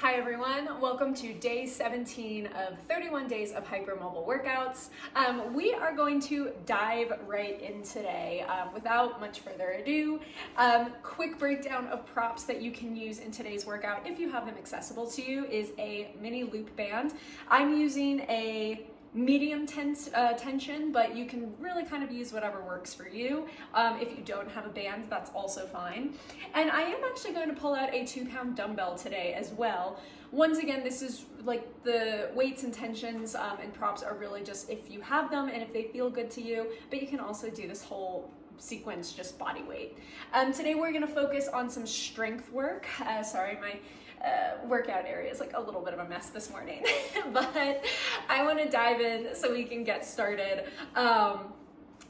Hi everyone, welcome to day 17 of 31 days of hypermobile workouts. We are going to dive right in today without much further ado. Quick breakdown of props that you can use in today's workout if you have them accessible to you is a mini loop band. I'm using a medium tension, but you can really kind of use whatever works for you. If you don't have a band, that's also fine. And I am actually going to pull out a 2-pound dumbbell today as well. Once again, this is like the weights and tensions and props are really just if you have them and if they feel good to you, but you can also do this whole sequence just body weight. Today we're going to focus on some strength work. Sorry, my workout area is like a little bit of a mess this morning, but I want to dive in so we can get started.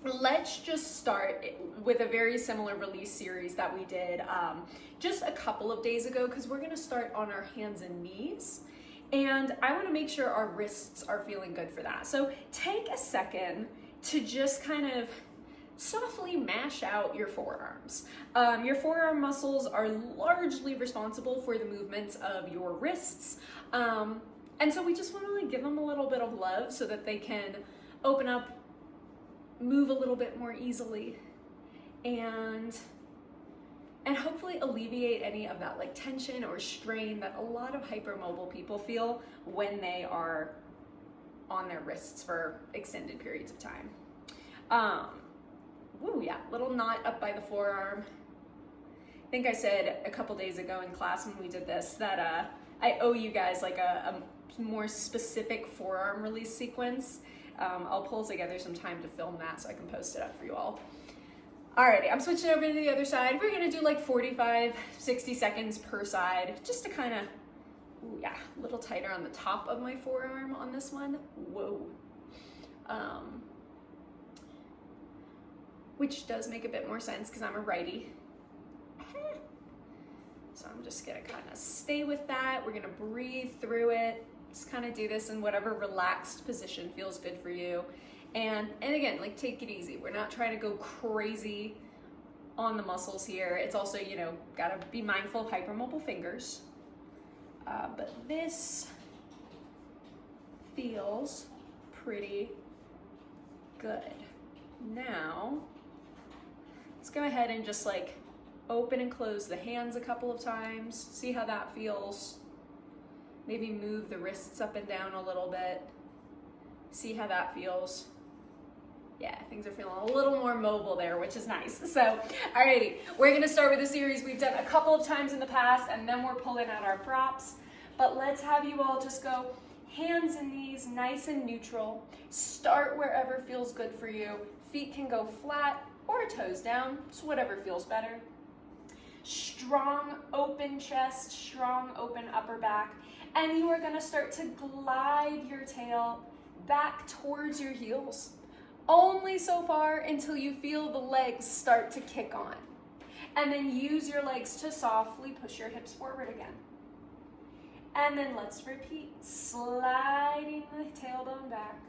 Let's just start with a very similar release series that we did just a couple of days ago, because we're going to start on our hands and knees, and I want to make sure our wrists are feeling good for that. So take a second to just kind of softly mash out your forearms. Your forearm muscles are largely responsible for the movements of your wrists. And so we just want to like give them a little bit of love so that they can open up, move a little bit more easily, and hopefully alleviate any of that like tension or strain that a lot of hypermobile people feel when they are on their wrists for extended periods of time. Ooh, yeah, little knot up by the forearm. I think I said a couple days ago in class when we did this that I owe you guys like a more specific forearm release sequence. I'll pull together some time to film that so I can post it up for you all. Alrighty, I'm switching over to the other side. We're gonna do like 45, 60 seconds per side, just to kind of, ooh, yeah, a little tighter on the top of my forearm on this one. Whoa. Which does make a bit more sense because I'm a righty. So I'm just gonna kind of stay with that. We're gonna breathe through it. Just kind of do this in whatever relaxed position feels good for you. And again, like take it easy. We're not trying to go crazy on the muscles here. It's also, you know, gotta be mindful of hypermobile fingers. But this feels pretty good. Now, let's go ahead and just like open and close the hands a couple of times. See how that feels. Maybe move the wrists up and down a little bit. See how that feels. Yeah, things are feeling a little more mobile there, which is nice. So, alrighty, we're gonna start with a series we've done a couple of times in the past, and then we're pulling out our props. But let's have you all just go hands and knees, nice and neutral. Start wherever feels good for you. Feet can go flat or toes down, so whatever feels better. Strong open chest, strong open upper back, and you are gonna start to glide your tail back towards your heels. Only so far until you feel the legs start to kick on. And then use your legs to softly push your hips forward again. And then let's repeat, sliding the tailbone back.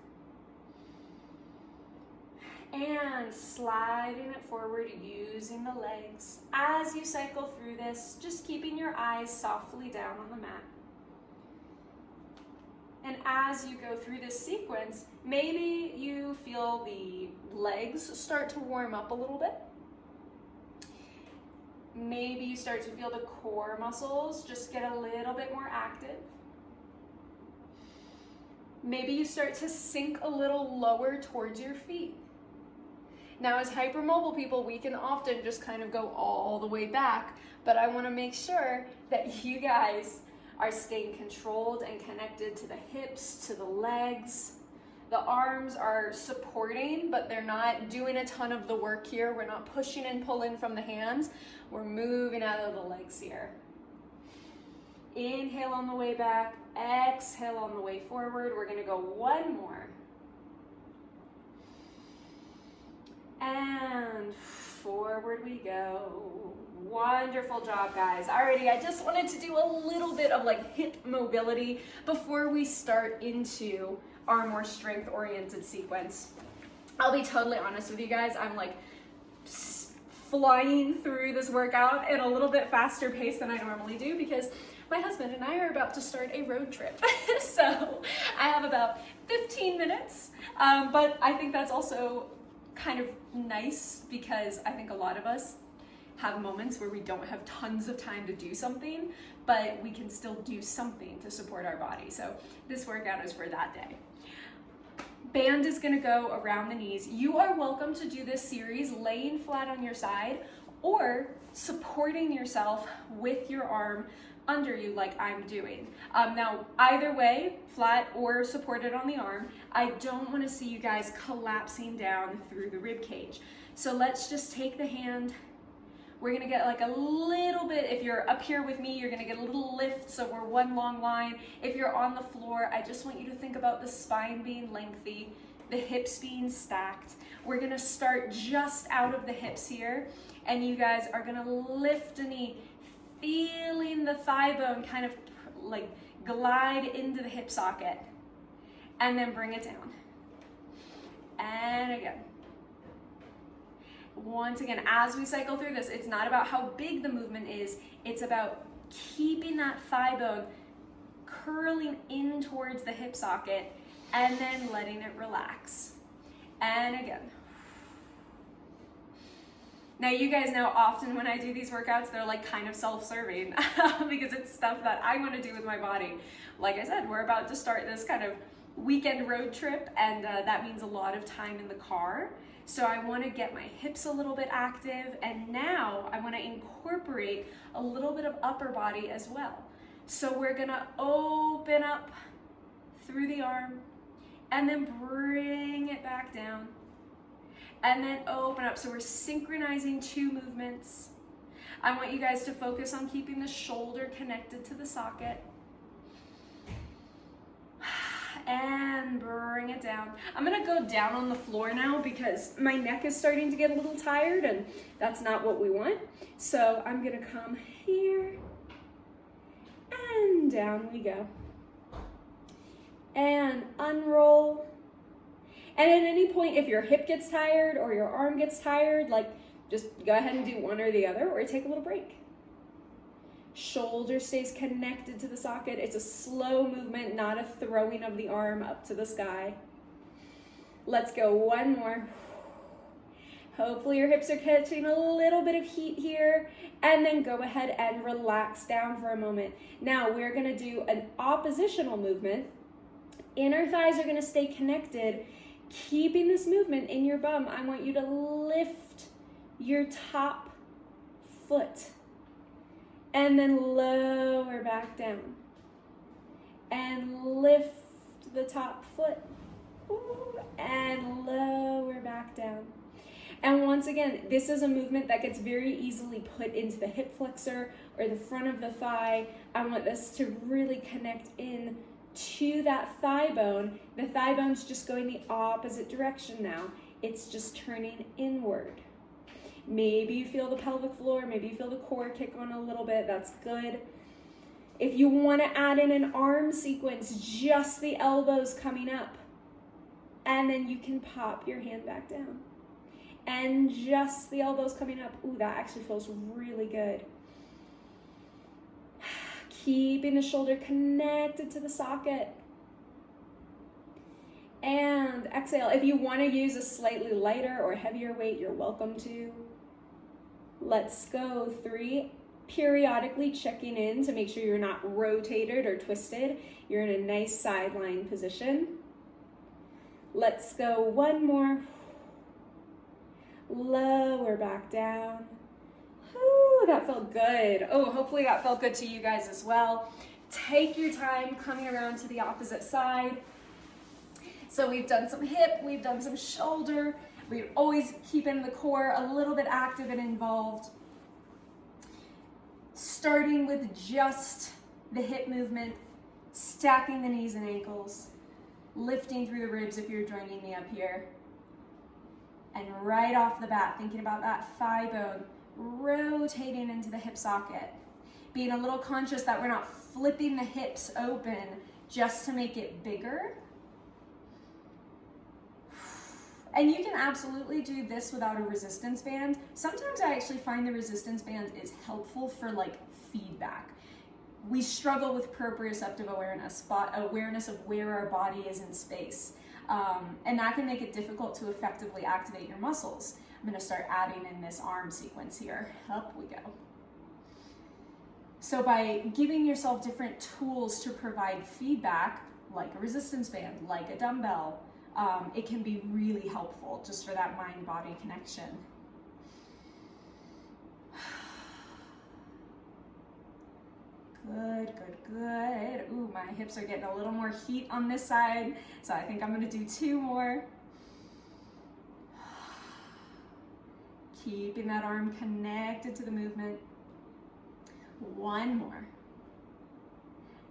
And sliding it forward using the legs. As you cycle through this, just keeping your eyes softly down on the mat. And as you go through this sequence, maybe you feel the legs start to warm up a little bit. Maybe you start to feel the core muscles just get a little bit more active. Maybe you start to sink a little lower towards your feet. Now, as hypermobile people, we can often just kind of go all the way back, but I want to make sure that you guys are staying controlled and connected to the hips, to the legs. The arms are supporting, but they're not doing a ton of the work here. We're not pushing and pulling from the hands. We're moving out of the legs here. Inhale on the way back, exhale on the way forward. We're gonna go one more. And forward we go. Wonderful job, guys. Alrighty, I just wanted to do a little bit of like hip mobility before we start into our more strength-oriented sequence. I'll be totally honest with you guys. I'm like flying through this workout at a little bit faster pace than I normally do because my husband and I are about to start a road trip. So I have about 15 minutes, but I think that's also kind of nice because I think a lot of us have moments where we don't have tons of time to do something, but we can still do something to support our body. So this workout is for that day. Band is gonna go around the knees. You are welcome to do this series laying flat on your side or supporting yourself with your arm under you like I'm doing. Now, either way, flat or supported on the arm, I don't wanna see you guys collapsing down through the rib cage. So let's just take the hand. We're gonna get like a little bit, if you're up here with me, you're gonna get a little lift, so we're one long line. If you're on the floor, I just want you to think about the spine being lengthy, the hips being stacked. We're gonna start just out of the hips here, and you guys are gonna lift a knee, feeling the thigh bone kind of like glide into the hip socket, and then bring it down. And again. Once again, as we cycle through this, it's not about how big the movement is, it's about keeping that thigh bone curling in towards the hip socket and then letting it relax. And again. Now you guys know often when I do these workouts, they're like kind of self-serving because it's stuff that I want to do with my body. Like I said, we're about to start this kind of weekend road trip, and that means a lot of time in the car. So I want to get my hips a little bit active, and now I want to incorporate a little bit of upper body as well. So we're going to open up through the arm and then bring it back down and then open up. So we're synchronizing two movements. I want you guys to focus on keeping the shoulder connected to the socket. And bring it down. I'm gonna go down on the floor now because my neck is starting to get a little tired and that's not what we want. So I'm gonna come here and down we go. And unroll. And at any point, if your hip gets tired or your arm gets tired, like just go ahead and do one or the other or take a little break. Shoulder stays connected to the socket. It's a slow movement, not a throwing of the arm up to the sky. Let's go one more. Hopefully your hips are catching a little bit of heat here, and then go ahead and relax down for a moment. Now we're gonna do an oppositional movement. Inner thighs are gonna stay connected. Keeping this movement in your bum, I want you to lift your top foot. And then lower back down. And lift the top foot. Ooh, and lower back down. And once again, this is a movement that gets very easily put into the hip flexor or the front of the thigh. I want this to really connect in to that thigh bone. The thigh bone's just going the opposite direction now. It's just turning inward. Maybe you feel the pelvic floor, maybe you feel the core kick on a little bit, that's good. If you want to add in an arm sequence, just the elbows coming up. And then you can pop your hand back down. And just the elbows coming up. Ooh, that actually feels really good. Keeping the shoulder connected to the socket. And exhale. If you want to use a slightly lighter or heavier weight, you're welcome to. Let's go 3. Periodically checking in to make sure you're not rotated or twisted. You're in a nice sideline position. Let's go 1 more. Lower back down. Ooh, that felt good. Oh, hopefully that felt good to you guys as well. Take your time coming around to the opposite side. So we've done some hip, we've done some shoulder. We're always keeping the core a little bit active and involved. Starting with just the hip movement, stacking the knees and ankles, lifting through the ribs if you're joining me up here. And right off the bat, thinking about that thigh bone, rotating into the hip socket. Being a little conscious that we're not flipping the hips open just to make it bigger. And you can absolutely do this without a resistance band. Sometimes I actually find the resistance band is helpful for like feedback. We struggle with proprioceptive awareness, awareness of where our body is in space. And that can make it difficult to effectively activate your muscles. I'm gonna start adding in this arm sequence here. Up we go. So by giving yourself different tools to provide feedback, like a resistance band, like a dumbbell, it can be really helpful just for that mind-body connection. Good, good, good. Ooh, my hips are getting a little more heat on this side, so I think I'm gonna do 2 more. Keeping that arm connected to the movement. 1 more.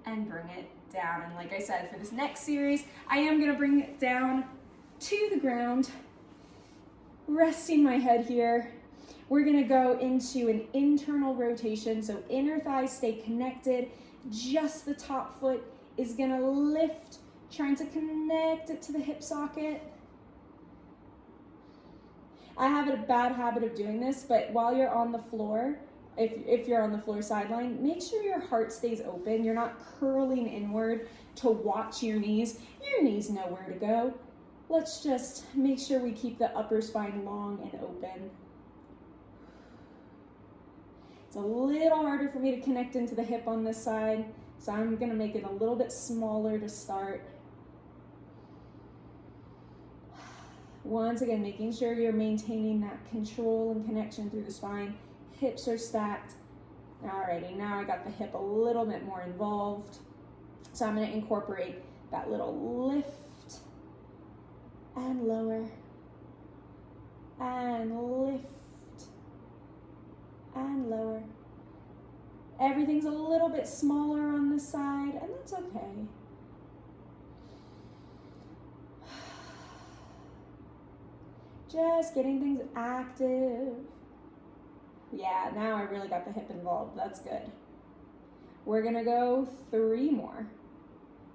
And bring it down. And like I said, for this next series, I am gonna bring it down to the ground, resting my head here. We're gonna go into an internal rotation, so inner thighs stay connected. Just the top foot is gonna lift, trying to connect it to the hip socket. I have a bad habit of doing this, but while you're on the floor, if you're on the floor sideline, make sure your heart stays open. You're not curling inward to watch your knees. Your knees know where to go. Let's just make sure we keep the upper spine long and open. It's a little harder for me to connect into the hip on this side, so I'm gonna make it a little bit smaller to start. Once again, making sure you're maintaining that control and connection through the spine. Hips are stacked. Alrighty, now I got the hip a little bit more involved. So I'm gonna incorporate that little lift and lower and lift and lower. Everything's a little bit smaller on this side, and that's okay. Just getting things active. Yeah, now I really got the hip involved. That's good. We're gonna go 3 more.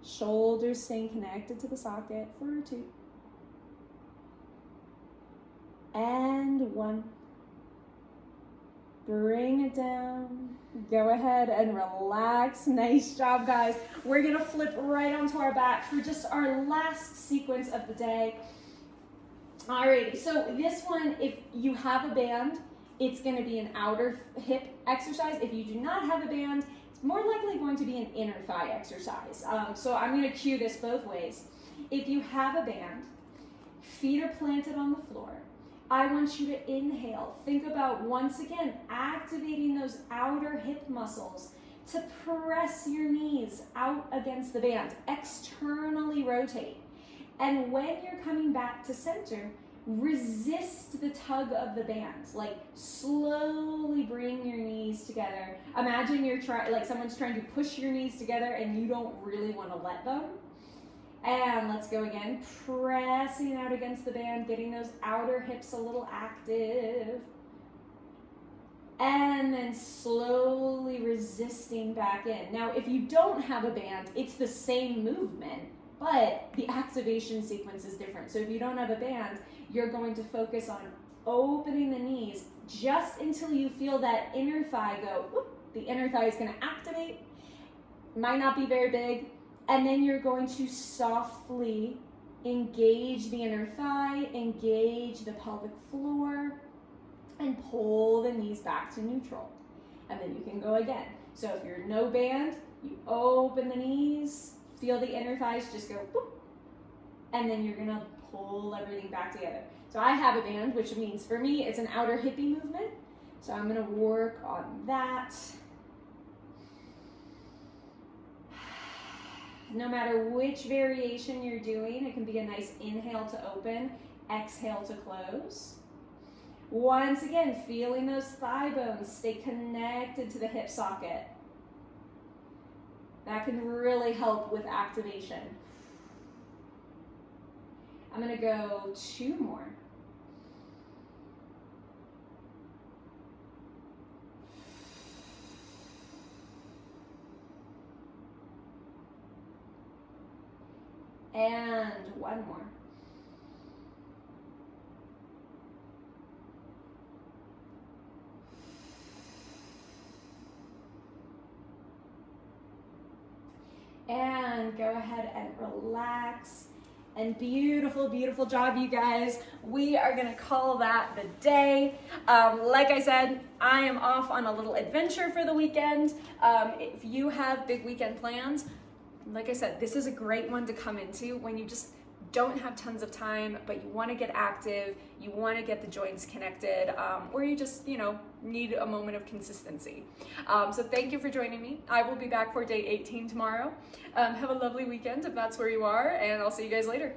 Shoulders staying connected to the socket for 2. And 1. Bring it down. Go ahead and relax. Nice job, guys. We're gonna flip right onto our back for just our last sequence of the day. Alrighty, so this one, if you have a band, it's gonna be an outer hip exercise. If you do not have a band, it's more likely going to be an inner thigh exercise. So I'm gonna cue this both ways. If you have a band, feet are planted on the floor. I want you to inhale. Think about, once again, activating those outer hip muscles to press your knees out against the band. Externally rotate. And when you're coming back to center, resist the tug of the band. Like, slowly bring your knees together. Imagine you're like someone's trying to push your knees together and you don't really want to let them. And let's go again, pressing out against the band, getting those outer hips a little active. And then slowly resisting back in. Now, if you don't have a band, it's the same movement, but the activation sequence is different. So if you don't have a band, you're going to focus on opening the knees just until you feel that inner thigh go, whoop, the inner thigh is gonna activate. Might not be very big. And then you're going to softly engage the inner thigh, engage the pelvic floor, and pull the knees back to neutral. And then you can go again. So if you're no band, you open the knees, feel the inner thighs just go boop, and then you're gonna pull everything back together. So I have a band, which means for me, it's an outer hippie movement. So I'm gonna work on that. No matter which variation you're doing, it can be a nice inhale to open, exhale to close. Once again, feeling those thigh bones stay connected to the hip socket. That can really help with activation. I'm gonna go 2 more. And 1 more. And go ahead and relax. And beautiful, beautiful job, you guys. We are gonna call that the day. Like I said, I am off on a little adventure for the weekend. If you have big weekend plans, like I said, this is a great one to come into when you just don't have tons of time, but you wanna get active, you wanna get the joints connected, or you just, need a moment of consistency. So thank you for joining me. I will be back for day 18 tomorrow. Have a lovely weekend if that's where you are, and I'll see you guys later.